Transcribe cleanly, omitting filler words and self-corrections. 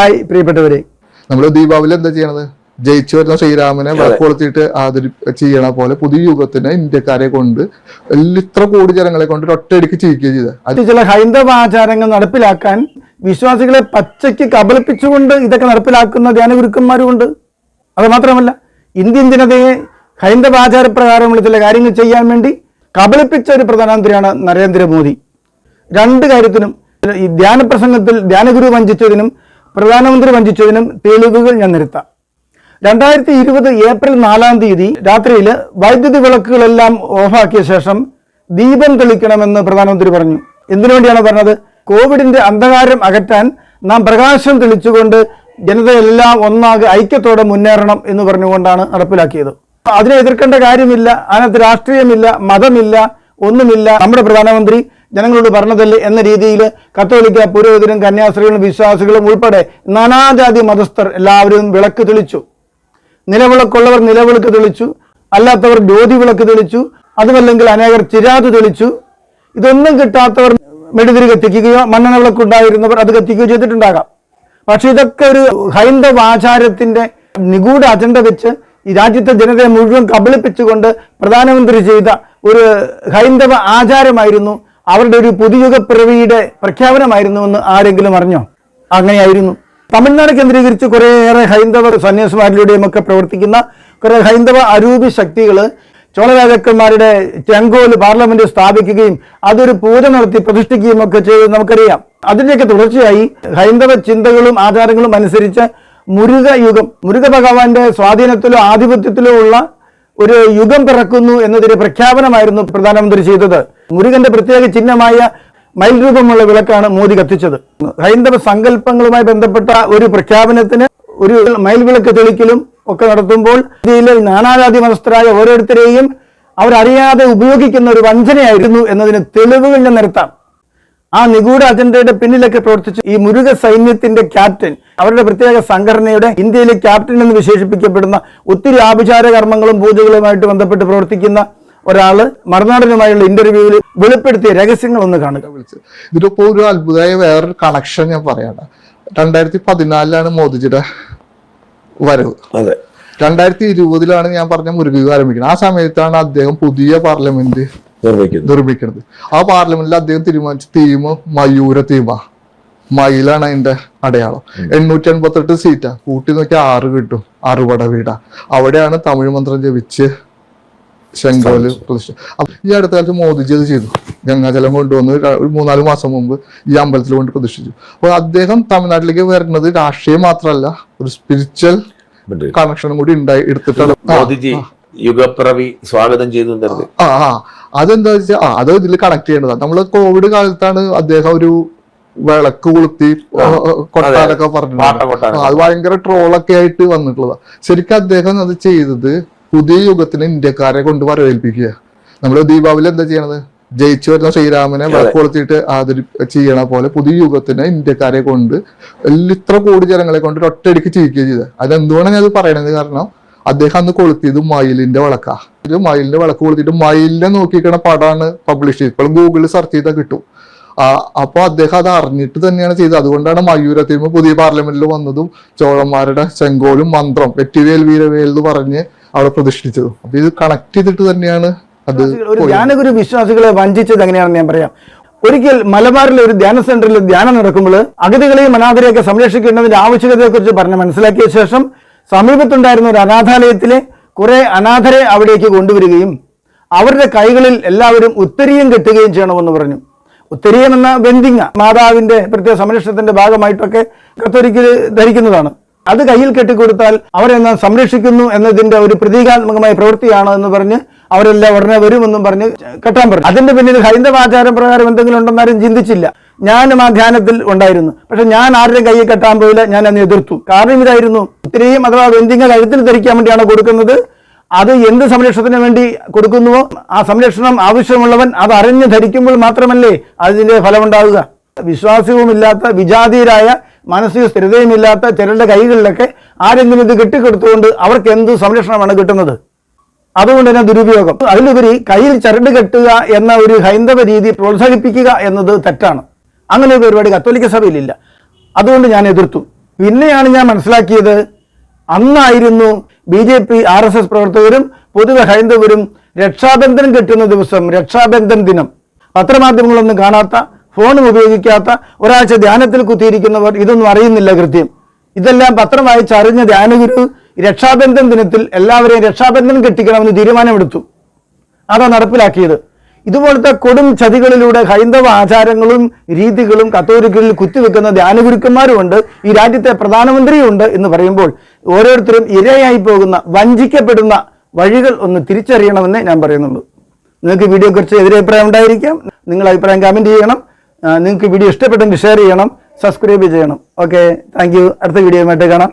Hi പ്രിയപ്പെട്ടവരെ, നമ്മള് ദീപാവലി എന്താ ചെയ്യണത്? ജയിച്ചു വരുന്ന ശ്രീരാമനെ വിളക്കൊളുത്തിയിട്ട് ചെയ്യണ പോലെ പുതിയ യുഗത്തിന് ഇന്ത്യക്കാരെ കൊണ്ട് ഇത്ര കോടി ജനങ്ങളെ കൊണ്ട് ഒറ്റയടിക്ക് ചെയ്യിക്കുക ചെയ്തത്. ചില ഹൈന്ദവ ആചാരങ്ങൾ നടപ്പിലാക്കാൻ വിശ്വാസികളെ പച്ചയ്ക്ക് കബളിപ്പിച്ചുകൊണ്ട് ഇതൊക്കെ നടപ്പിലാക്കുന്ന ധ്യാനഗുരുക്കന്മാരുമുണ്ട്. അത് മാത്രമല്ല, ഇന്ത്യൻ ജനതയെ ഹൈന്ദവ ആചാരപ്രകാരമുള്ള ചില കാര്യങ്ങൾ ചെയ്യാൻ വേണ്ടി കബളിപ്പിച്ച ഒരു പ്രധാനമന്ത്രിയാണ് നരേന്ദ്രമോദി. രണ്ട് കാര്യത്തിനും, ഈ ധ്യാനപ്രസംഗത്തിൽ ധ്യാനഗുരു വഞ്ചിച്ചതിനും പ്രധാനമന്ത്രി വഞ്ചിച്ചതിനും തെളിവുകൾ ഞാൻ നിരത്താം. 2020 ഏപ്രിൽ 4 രാത്രിയിൽ വൈദ്യുതി വിളക്കുകളെല്ലാം ഓഫാക്കിയ ശേഷം ദീപം തെളിക്കണമെന്ന് പ്രധാനമന്ത്രി പറഞ്ഞു. എന്തിനു വേണ്ടിയാണ് പറഞ്ഞത്? കോവിഡിന്റെ അന്ധകാരം അകറ്റാൻ നാം പ്രകാശം തെളിച്ചുകൊണ്ട് ജനതയെല്ലാം ഒന്നാകെ ഐക്യത്തോടെ മുന്നേറണം എന്ന് പറഞ്ഞുകൊണ്ടാണ് നടപ്പിലാക്കിയത്. അതിനെ എതിർക്കേണ്ട കാര്യമില്ല, അതിനകത്ത് രാഷ്ട്രീയമില്ല, മതമില്ല, ഒന്നുമില്ല. നമ്മുടെ പ്രധാനമന്ത്രി ജനങ്ങളോട് പറഞ്ഞതല്ലേ എന്ന രീതിയിൽ കത്തോലിക്ക പുരോഹിതരും കന്യാസ്ത്രീകളും വിശ്വാസികളും ഉൾപ്പെടെ നാനാജാതി മതസ്ഥർ എല്ലാവരും വിളക്ക് തെളിച്ചു. നിലവിളക്കുള്ളവർ നിലവിളക്ക് തെളിച്ചു, അല്ലാത്തവർ ജ്യോതി വിളക്ക് തെളിച്ചു, അതുമല്ലെങ്കിൽ അനേകർ ചിരാത് തെളിച്ചു. ഇതൊന്നും കിട്ടാത്തവർ മെഴുതിരി കത്തിക്കുകയോ മണ്ണെണ്ണ വിളക്കുണ്ടായിരുന്നവർ അത് കത്തിക്കുകയോ ചെയ്തിട്ടുണ്ടാകാം. പക്ഷെ ഇതൊക്കെ ഒരു ഹൈന്ദവ ആചാരത്തിന്റെ നിഗൂഢ അജണ്ട വെച്ച് ഈ രാജ്യത്തെ ജനതയെ മുഴുവൻ കബളിപ്പിച്ചുകൊണ്ട് പ്രധാനമന്ത്രി ചെയ്ത ഒരു ഹൈന്ദവ ആചാരമായിരുന്നു, അവരുടെ ഒരു പുതുയുഗപ്പിറവിയുടെ പ്രഖ്യാപനമായിരുന്നുവെന്ന് ആരെങ്കിലും അറിഞ്ഞോ? അങ്ങനെയായിരുന്നു. തമിഴ്നാട് കേന്ദ്രീകരിച്ച് കുറേയേറെ ഹൈന്ദവ സന്യാസിമാരിലൂടെയും ഒക്കെ പ്രവർത്തിക്കുന്ന കുറെ ഹൈന്ദവ അരൂപി ശക്തികൾ ചോള രാജാക്കന്മാരുടെ ചെങ്കോല് പാർലമെന്റ് സ്ഥാപിക്കുകയും അതൊരു പൂജ നടത്തി പ്രതിഷ്ഠിക്കുകയും ഒക്കെ ചെയ്ത് നമുക്കറിയാം. അതിൻ്റെയൊക്കെ തുടർച്ചയായി ഹൈന്ദവ ചിന്തകളും ആചാരങ്ങളും അനുസരിച്ച് മുരുക യുഗം, മുരുക ഭഗവാന്റെ സ്വാധീനത്തിലോ ആധിപത്യത്തിലോ ഉള്ള ഒരു യുഗം പിറക്കുന്നു എന്നതിന്റെ പ്രഖ്യാപനമായിരുന്നു പ്രധാനമന്ത്രി ചെയ്തത്. മുരുകന്റെ പ്രത്യേക ചിഹ്നമായ മയിൽ രൂപമുള്ള വിളക്കാണ് മോദി കത്തിച്ചത്. ഹൈന്ദവ സങ്കല്പങ്ങളുമായി ബന്ധപ്പെട്ട ഒരു പ്രഖ്യാപനത്തിന് ഒരു മയിൽ വിളക്ക് തെളിക്കലും ഒക്കെ നടത്തുമ്പോൾ ഇന്ത്യയിലെ നാനാജാതി മതസ്ഥരായ ഓരോരുത്തരെയും അവരറിയാതെ ഉപയോഗിക്കുന്ന ഒരു വഞ്ചനയായിരുന്നു എന്നതിന് തെളിവുകൾ ഞാൻ നിരത്താം. ആ നിഗൂഢ അജണ്ടയുടെ പിന്നിലൊക്കെ പ്രവർത്തിച്ചു ഈ മുരുക സൈന്യത്തിന്റെ ക്യാപ്റ്റൻ, അവരുടെ പ്രത്യേക സംഘടനയുടെ ഇന്ത്യയിലെ ക്യാപ്റ്റൻ എന്ന് വിശേഷിപ്പിക്കപ്പെടുന്ന ഒത്തിരി ആഭിചാര കർമ്മങ്ങളും പൂജകളുമായിട്ട് ബന്ധപ്പെട്ട് പ്രവർത്തിക്കുന്ന ഒരാള് മറുനാടനുമായുള്ള ഇന്റർവ്യൂവിൽ വെളിപ്പെടുത്തിയ രഹസ്യങ്ങൾ ഒന്ന് കാണുക. ഇതിപ്പോ ഒരു അത്ഭുതമായ വേറൊരു കണക്ഷൻ ഞാൻ പറയാണ്. 2014 മോദിജിയുടെ വരവ്. 2020 ഞാൻ പറഞ്ഞ മുരുക ആരംഭിക്കുന്നത്. ആ സമയത്താണ് അദ്ദേഹം പുതിയ പാർലമെന്റ് നിർമ്മിക്കുന്നത്. ആ പാർലമെന്റിൽ അദ്ദേഹം തീരുമാനിച്ച തീം മയൂര തീമാ. മയിലാണ് അതിന്റെ അടയാളം. 888 സീറ്റാ, കൂട്ടി നോക്കിയാൽ 6 കിട്ടും. 6 വീടാ. അവിടെയാണ് തമിഴ് മന്ത്രം ജപിച്ച് ശങ്കോല് പ്രതിഷ്ഠ. ഈ അടുത്ത കാലത്ത് മോദിജി അത് ചെയ്തു. ഗംഗാജലം കൊണ്ടുവന്ന് ഒരു 3-4 മാസം മുമ്പ് ഈ അമ്പലത്തിൽ കൊണ്ട് പ്രതിഷ്ഠിച്ചു. അപ്പോൾ അദ്ദേഹം തമിഴ്നാട്ടിലേക്ക് വരുന്നത് രാഷ്ട്രീയം മാത്രമല്ല, ഒരു സ്പിരിച്വൽ കണക്ഷനും കൂടി എടുത്തിട്ടാണ് മോദിജി യുഗപ്പിറവി സ്വാഗതം ചെയ്തു. അതെന്താ വെച്ചാൽ അത് ഇതിൽ കണക്ട് ചെയ്യേണ്ടതാണ്. നമ്മള് കോവിഡ് കാലത്താണ് അദ്ദേഹം ഒരു വിളക്ക് കൊളുത്തി കൊട്ടാരൊക്കെ പറഞ്ഞിട്ടുണ്ട്. അത് ഭയങ്കര ട്രോളൊക്കെ ആയിട്ട് വന്നിട്ടുള്ളതാ. ശരിക്കും അദ്ദേഹം അത് ചെയ്തത് പുതിയ യുഗത്തിന് ഇന്ത്യക്കാരെ കൊണ്ട് വരവേൽപ്പിക്കുക. നമ്മള് ദീപാവലി എന്താ ചെയ്യണത്? ജയിച്ചു വരുന്ന ശ്രീരാമനെ വിളക്കൊളുത്തിയിട്ട് ചെയ്യണ പോലെ പുതിയ യുഗത്തിന് ഇന്ത്യക്കാരെ കൊണ്ട് ഇത്ര കോടി ജനങ്ങളെ കൊണ്ട് ഒറ്റയടിക്ക് ചെയ്യിക്കുക ചെയ്തത്. അതെന്തുകൊണ്ടാണ് ഞാൻ പറയണത്? കാരണം അദ്ദേഹം അന്ന് കൊളുത്തിയത് മയിലിന്റെ വിളക്കാ. മയിലിന്റെ വിളക്ക് കൊളുത്തിട്ട് മയിലിനെ നോക്കിക്കണ പടമാണ് പബ്ലിഷ് ചെയ്തത്. ഇപ്പോൾ ഗൂഗിളിൽ സെർച്ച് ചെയ്താൽ കിട്ടും. അപ്പൊ അദ്ദേഹം അത് അറിഞ്ഞിട്ട് തന്നെയാണ് ചെയ്തത്. അതുകൊണ്ടാണ് മയൂരത്തിമ പുതിയ പാർലമെന്റിൽ വന്നതും ചോളന്മാരുടെ ചെങ്കോലും മന്ത്രം വെറ്റിവേൽ വീരവേൽ എന്ന് പറഞ്ഞ് അവിടെ പ്രതിഷ്ഠിച്ചതും. അപ്പൊ ഇത് കണക്ട് ചെയ്തിട്ട് തന്നെയാണ് അത്. ഒരു ധ്യാനഗുരു വിശ്വാസികളെ വഞ്ചിച്ചത് എങ്ങനെയാണെന്ന് ഞാൻ പറയാം. ഒരിക്കൽ മലബാറിലെ ഒരു ധ്യാന സെന്ററിൽ ധ്യാനം നടക്കുമ്പോൾ അഗതികളെയും അനാഥരെയൊക്കെ സംരക്ഷിക്കേണ്ടതിന്റെ ആവശ്യകതയെ കുറിച്ച് പറഞ്ഞ് മനസ്സിലാക്കിയ ശേഷം സമീപത്തുണ്ടായിരുന്ന ഒരു അനാഥാലയത്തിലെ കുറെ അനാഥരെ അവിടേക്ക് കൊണ്ടുവരികയും അവരുടെ കൈകളിൽ എല്ലാവരും ഉത്തരീയം കെട്ടുകയും ചെയ്യണമെന്ന് പറഞ്ഞു. ഉത്തരീയം എന്ന വെന്തിങ്ങ മാതാവിന്റെ പ്രത്യേക സംരക്ഷണത്തിന്റെ ഭാഗമായിട്ടൊക്കെ കത്തോലിക്കൽ ധരിക്കുന്നതാണ്. അത് കയ്യിൽ കെട്ടിക്കൊടുത്താൽ അവരെന്നാ സംരക്ഷിക്കുന്നു എന്നതിന്റെ ഒരു പ്രതീകാത്മകമായ പ്രവൃത്തിയാണ് എന്ന് പറഞ്ഞ് അവരെല്ലാം ഉടനെ വരുമെന്നും പറഞ്ഞ് കെട്ടാൻ പറഞ്ഞു. അതിന്റെ പിന്നിൽ ഹൈന്ദവ ആചാരം പ്രകാരം എന്തെങ്കിലും ഉണ്ടെന്നാരും ചിന്തിച്ചില്ല. ഞാനും ആ ധ്യാനത്തിൽ ഉണ്ടായിരുന്നു. പക്ഷെ ഞാൻ ആരുടെയും കയ്യിൽ കെട്ടാൻ പോയില്ല. ഞാൻ അന്ന് എതിർത്തു. കാരണം ഇതായിരുന്നു, ഇത്രയും അഥവാ വെന്തിങ്ങ കഴുത്തിൽ ധരിക്കാൻ വേണ്ടിയാണ് കൊടുക്കുന്നത്. അത് എന്ത് സംരക്ഷണത്തിന് വേണ്ടി കൊടുക്കുന്നുവോ ആ സംരക്ഷണം ആവശ്യമുള്ളവൻ അത് അറിഞ്ഞ് ധരിക്കുമ്പോൾ മാത്രമല്ലേ അതിന്റെ ഫലമുണ്ടാവുക. വിശ്വാസവുമില്ലാത്ത വിജാതീയരായ മാനസിക സ്ഥിരതയുമില്ലാത്ത ചിലരുടെ കൈകളിലൊക്കെ ആരെങ്കിലും ഇത് കെട്ടിക്കൊടുത്തുകൊണ്ട് അവർക്ക് എന്ത് സംരക്ഷണമാണ് കിട്ടുന്നത്? അതുകൊണ്ട് തന്നെ ദുരുപയോഗം. അതിലുപരി കയ്യിൽ ചരട് കെട്ടുക എന്ന ഒരു ഹൈന്ദവ രീതി പ്രോത്സാഹിപ്പിക്കുക എന്നത് തെറ്റാണ്. അങ്ങനെ ഒരു പരിപാടി കത്തോലിക്ക സഭയിലില്ല. അതുകൊണ്ട് ഞാൻ എതിർത്തു. പിന്നെയാണ് ഞാൻ മനസ്സിലാക്കിയത്, അന്നായിരുന്നു BJP RSS പ്രവർത്തകരും പൊതുവെ ഹൈന്ദവരും രക്ഷാബന്ധനം കെട്ടുന്ന ദിവസം, രക്ഷാബന്ധൻ ദിനം, പത്രമാധ്യമങ്ങളൊന്നും കാണാത്ത, ഫോണും ഉപയോഗിക്കാത്ത, ഒരാഴ്ച ധ്യാനത്തിൽ കുത്തിയിരിക്കുന്നവർ ഇതൊന്നും അറിയുന്നില്ല കൃത്യം. ഇതെല്ലാം പത്രം വായിച്ചറിഞ്ഞ ധ്യാനഗുരു രക്ഷാബന്ധൻ ദിനത്തിൽ എല്ലാവരെയും രക്ഷാബന്ധനം കെട്ടിക്കണമെന്ന് തീരുമാനമെടുത്തു. അതാ നടപ്പിലാക്കിയത്. ഇതുപോലത്തെ കൊടും ചതികളിലൂടെ ഹൈന്ദവ ആചാരങ്ങളും രീതികളും കത്തോലിക്കലിൽ കുത്തിവെക്കുന്ന ധ്യാനഗുരുക്കന്മാരുമുണ്ട്, ഈ രാജ്യത്തെ പ്രധാനമന്ത്രിയുമുണ്ട് എന്ന് പറയുമ്പോൾ ഓരോരുത്തരും ഇരയായി പോകുന്ന, വഞ്ചിക്കപ്പെടുന്ന വഴികൾ ഒന്ന് തിരിച്ചറിയണമെന്നേ ഞാൻ പറയുന്നുള്ളൂ. നിങ്ങൾക്ക് വീഡിയോയെക്കുറിച്ച് എതിരഭിപ്രായം ഉണ്ടായിരിക്കാം. നിങ്ങൾ അഭിപ്രായം കമൻറ്റ് ചെയ്യണം. നിങ്ങൾക്ക് വീഡിയോ ഇഷ്ടപ്പെട്ടെങ്കിൽ ഷെയർ ചെയ്യണം, സബ്സ്ക്രൈബ് ചെയ്യണം. Okay, thank you. അടുത്ത വീഡിയോയുമായിട്ട് കാണാം.